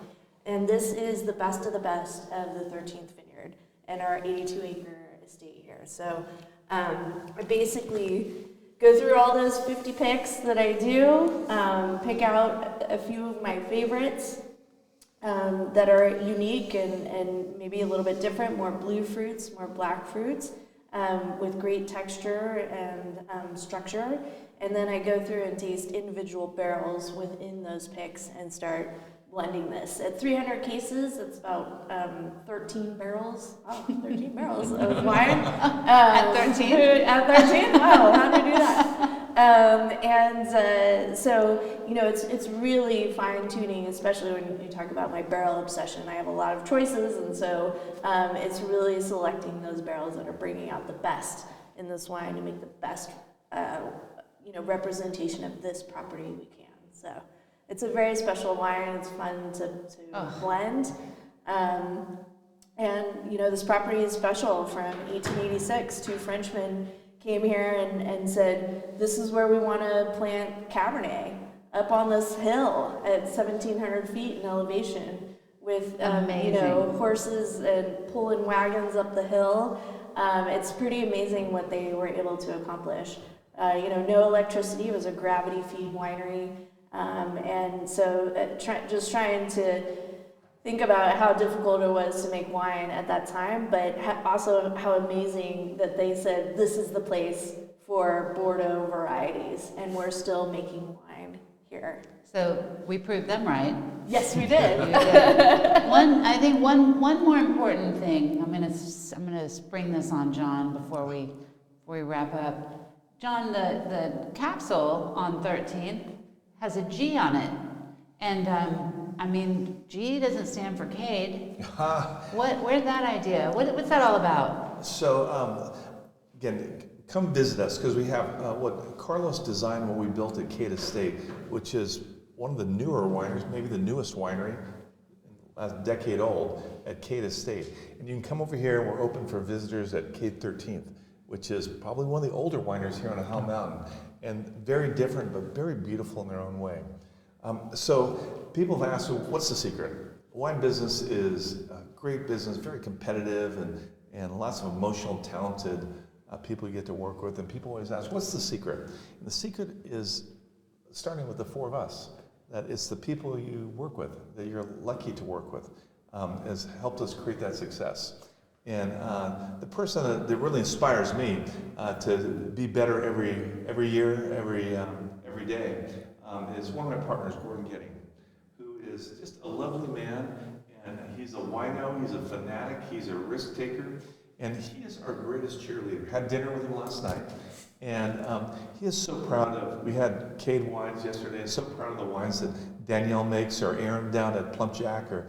D: And this is the best of the best of the 13th Vineyard and our 82-acre estate here. So I basically go through all those 50 picks that I do, pick out a few of my favorites that are unique and maybe a little bit different, more blue fruits, more black fruits, with great texture and structure. And then I go through and taste individual barrels within those picks and start blending this. At 300 cases, it's about 13 barrels. Oh, 13 barrels of wine.
A: At 13?
D: At 13? Wow, how did I do that? So, you know, it's really fine tuning, especially when you talk about my barrel obsession. I have a lot of choices, and so it's really selecting those barrels that are bringing out the best in this wine to make the best, representation of this property we can. So it's a very special wine. It's fun to blend. And, you know, this property is special. From 1886, two Frenchmen came here and said, this is where we want to plant Cabernet, up on this hill at 1,700 feet in elevation with, horses and pulling wagons up the hill. It's pretty amazing what they were able to accomplish. No electricity. It was a gravity feed winery. And so just trying to think about how difficult it was to make wine at that time, but also how amazing that they said this is the place for Bordeaux varieties, and we're still making wine here.
A: So we proved them right.
D: Yes, we did.
A: I think one more important thing. I'm gonna spring this on John before we wrap up. John, the capsule on 13th has a G on it, and G doesn't stand for CADE. Where'd that idea? What's that all about?
B: So again, come visit us, because we have what Carlos designed when we built at CADE Estate, which is one of the newer wineries, maybe the newest winery, last decade old, at CADE Estate. And you can come over here, and we're open for visitors at CADE 13th, which is probably one of the older wineries here on Hell Mountain, and very different, but very beautiful in their own way. So people have asked, well, what's the secret? Wine business is a great business, very competitive, and lots of emotional, talented people you get to work with. And people always ask, what's the secret? And the secret is starting with the four of us. That it's the people you work with, that you're lucky to work with, has helped us create that success. And the person that really inspires me to be better every year, every day, is one of my partners, Gordon Getting, who is just a lovely man, and he's a wino, he's a fanatic, he's a risk taker, and he is our greatest cheerleader. Had dinner with him last night, and he is so proud we had CADE wines yesterday, and so proud of the wines that Danielle makes, or Aaron down at Plum Jack, or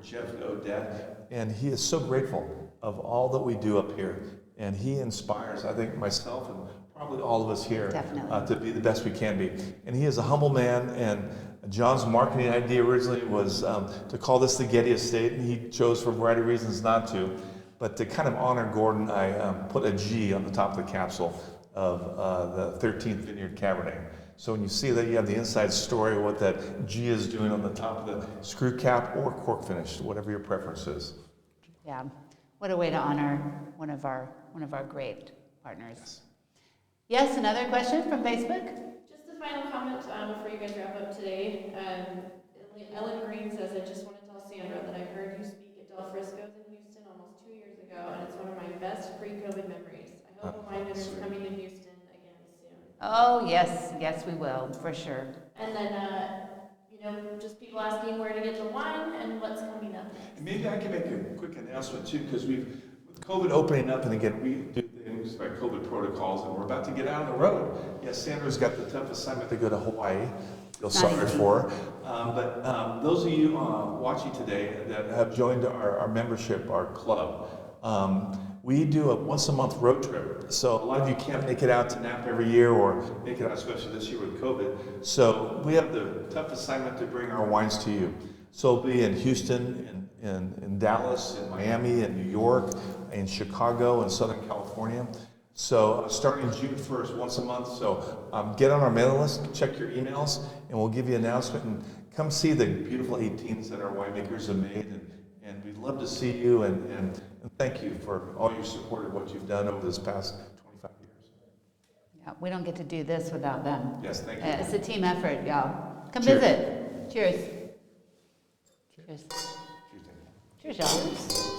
B: Jeff Odette, and he is so grateful of all that we do up here, and he inspires, I think, myself and probably all of us here to be the best we can be. And he is a humble man, and John's marketing idea originally was to call this the Getty Estate, and he chose for a variety of reasons not to. But to kind of honor Gordon, I put a G on the top of the capsule of the 13th Vineyard Cabernet. So when you see that, you have the inside story of what that G is doing on the top of the screw cap or cork finish, whatever your preference is.
A: Yeah, what a way to honor one of our great partners. Yes, another question from Facebook?
E: Just a final comment before you guys wrap up today. Ellen Green says, I just want to tell Sandra that I heard you speak at Del Frisco's in Houston almost 2 years ago, and it's one of my best pre-COVID memories. I hope the wine dinner's coming to Houston again soon.
A: Oh, yes, we will, for sure.
E: And then, just people asking where to get the wine and what's coming up next.
B: And maybe I can make a quick announcement too, because with COVID opening up, and again, we do things by COVID protocols, and we're about to get out on the road. Yes, Sandra's got the tough assignment to go to Hawaii. Feel sorry for her. But those of you watching today that have joined our membership, our club, we do a once a month road trip. So a lot of you can't make it out to Napa every year or make it out, especially this year with COVID. So we have the tough assignment to bring our wines to you. So we'll be in Houston, in Dallas, in Miami, in New York, in Chicago, and Southern California. So starting June 1st, once a month. So get on our mailing list, check your emails, and we'll give you an announcement. And come see the beautiful 18s that our winemakers have made. And we'd love to see you and thank you for all your support of what you've done over this past 25 years.
A: Yeah, we don't get to do this without them.
B: Yes, thank you.
A: It's a team effort, y'all. Come
B: Cheers.
A: visit. Cheers. Cheers.
B: Cheers, Daniel.
A: Cheers, y'all.